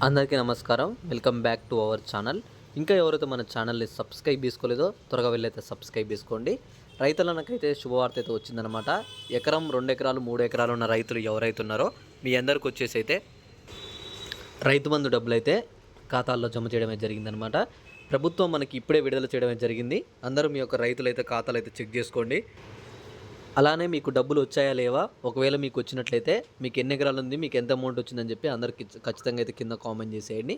అందరికీ నమస్కారం. Welcome back to our channel. ఇంకా ఎవరైతే మన ఛానల్ని సబ్స్క్రైబ్ చేసుకోలేదో త్వరగా వెళ్ళైతే సబ్స్క్రైబ్ చేసుకోండి. రైతులనకైతే శుభవార్త అయితే వచ్చిందనమాట. ఎకరం 2 ఎకరాలు 3 ఎకరాలు ఉన్న రైతులు ఎవరైతే ఉన్నారో మీ అందరికి వచ్చేసి అయితే రైతు బంధు డబ్బులైతే ఖాతాల్లో జమ చేయడమే జరిగిందనమాట. ప్రభుత్వం మనకి ఇప్పుడే విడుదల చేయడమే జరిగింది. అందరూ మీ యొక్క రైతులైతే ఖాతాలు అయితే చెక్ చేసుకోండి. అలానే మీకు డబ్బులు వచ్చాయా లేవా, ఒకవేళ మీకు వచ్చినట్లయితే మీకు ఎన్ని ఎకరాలు ఉంది, మీకు ఎంత అమౌంట్ వచ్చిందని చెప్పి అందరికి ఖచ్చితంగా అయితే కింద కామెంట్ చేసేయండి.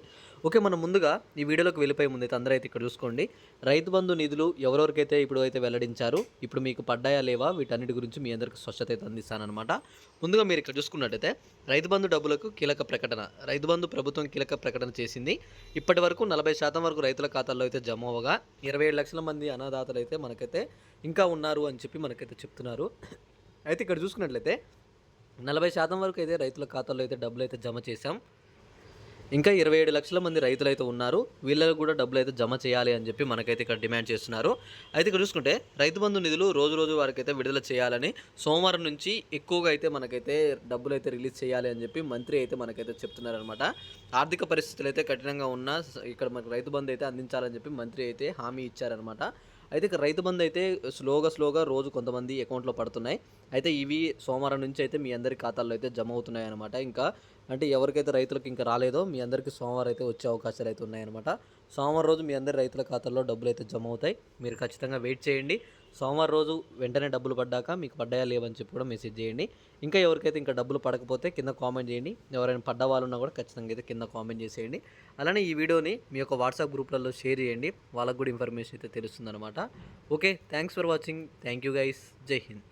ఓకే, మనం ముందుగా ఈ వీడియోలోకి వెళ్ళిపోయే ముందు అయితే అందరూ అయితే ఇక్కడ చూసుకోండి. రైతు బంధు నిధులు ఎవరెవరికైతే ఇప్పుడు అయితే వెల్లడించారు, ఇప్పుడు మీకు పడ్డాయా లేవా, వీటన్నిటి గురించి మీ అందరికి స్పష్టత అయితే అందిస్తానమాట. ముందుగా మీరు ఇక్కడ చూసుకున్నట్టయితే రైతు బంధు డబ్బులకు కీలక ప్రకటన. రైతు బంధు ప్రభుత్వం కీలక ప్రకటన చేసింది. ఇప్పటి వరకు 40% వరకు రైతుల ఖాతాల్లో అయితే జమ అవ్వగా 27 లక్షల మంది అన్నదాతలు అయితే మనకైతే ఇంకా ఉన్నారు అని చెప్పి మనకైతే చెప్తున్నారు. అయితే ఇక్కడ చూసుకున్నట్లయితే 40% వరకు అయితే రైతుల ఖాతాల్లో అయితే డబ్బులు అయితే జమ చేశాం. ఇంకా 27 లక్షల మంది రైతులు అయితే ఉన్నారు. వీళ్ళకు కూడా డబ్బులు అయితే జమ చేయాలి అని చెప్పి మనకైతే ఇక్కడ డిమాండ్ చేస్తున్నారు. అయితే ఇక్కడ చూసుకుంటే రైతు బంధు నిధులు రోజు వారికి అయితే విడుదల చేయాలని, సోమవారం నుంచి ఎక్కువగా అయితే మనకైతే డబ్బులు అయితే రిలీజ్ చేయాలి అని చెప్పి మంత్రి అయితే మనకైతే చెప్తున్నారనమాట. ఆర్థిక పరిస్థితులు అయితే కఠినంగా ఉన్నా ఇక్కడ మనకు రైతు బంధు అయితే అందించాలని చెప్పి మంత్రి అయితే హామీ ఇచ్చారనమాట. అయితే ఇక రైతు బంధు అయితే స్లోగా రోజు కొంతమంది అకౌంట్లో పడుతున్నాయి. అయితే ఇవి సోమవారం నుంచి అయితే మీ అందరి ఖాతాల్లో అయితే జమ అవుతున్నాయి అనమాట. ఇంకా అంటే ఎవరికైతే రైతులకు ఇంకా రాలేదో మీ అందరికీ సోమవారం అయితే వచ్చే అవకాశాలు అయితే ఉన్నాయన్నమాట. సోమవారం రోజు మీ అందరి రైతుల ఖాతాల్లో డబ్బులు అయితే జమ అవుతాయి. మీరు ఖచ్చితంగా వెయిట్ చేయండి. సోమవారం రోజు వెంటనే డబ్బులు పడ్డాక మీకు పడ్డాయా లేవని చెప్పి కూడా మెసేజ్ చేయండి. ఇంకా ఎవరికైతే ఇంకా డబ్బులు పడకపోతే కింద కామెంట్ చేయండి. ఎవరైనా పడ్డ వాళ్ళు ఉన్నా కూడా ఖచ్చితంగా అయితే కింద కామెంట్ చేసేయండి. అలానే ఈ వీడియోని మీ యొక్క వాట్సాప్ గ్రూప్లలో షేర్ చేయండి. వాళ్ళకు కూడా ఇన్ఫర్మేషన్ అయితే తెలుస్తుందన్నమాట. Okay, thanks for watching. Thank you guys. Jai Hind.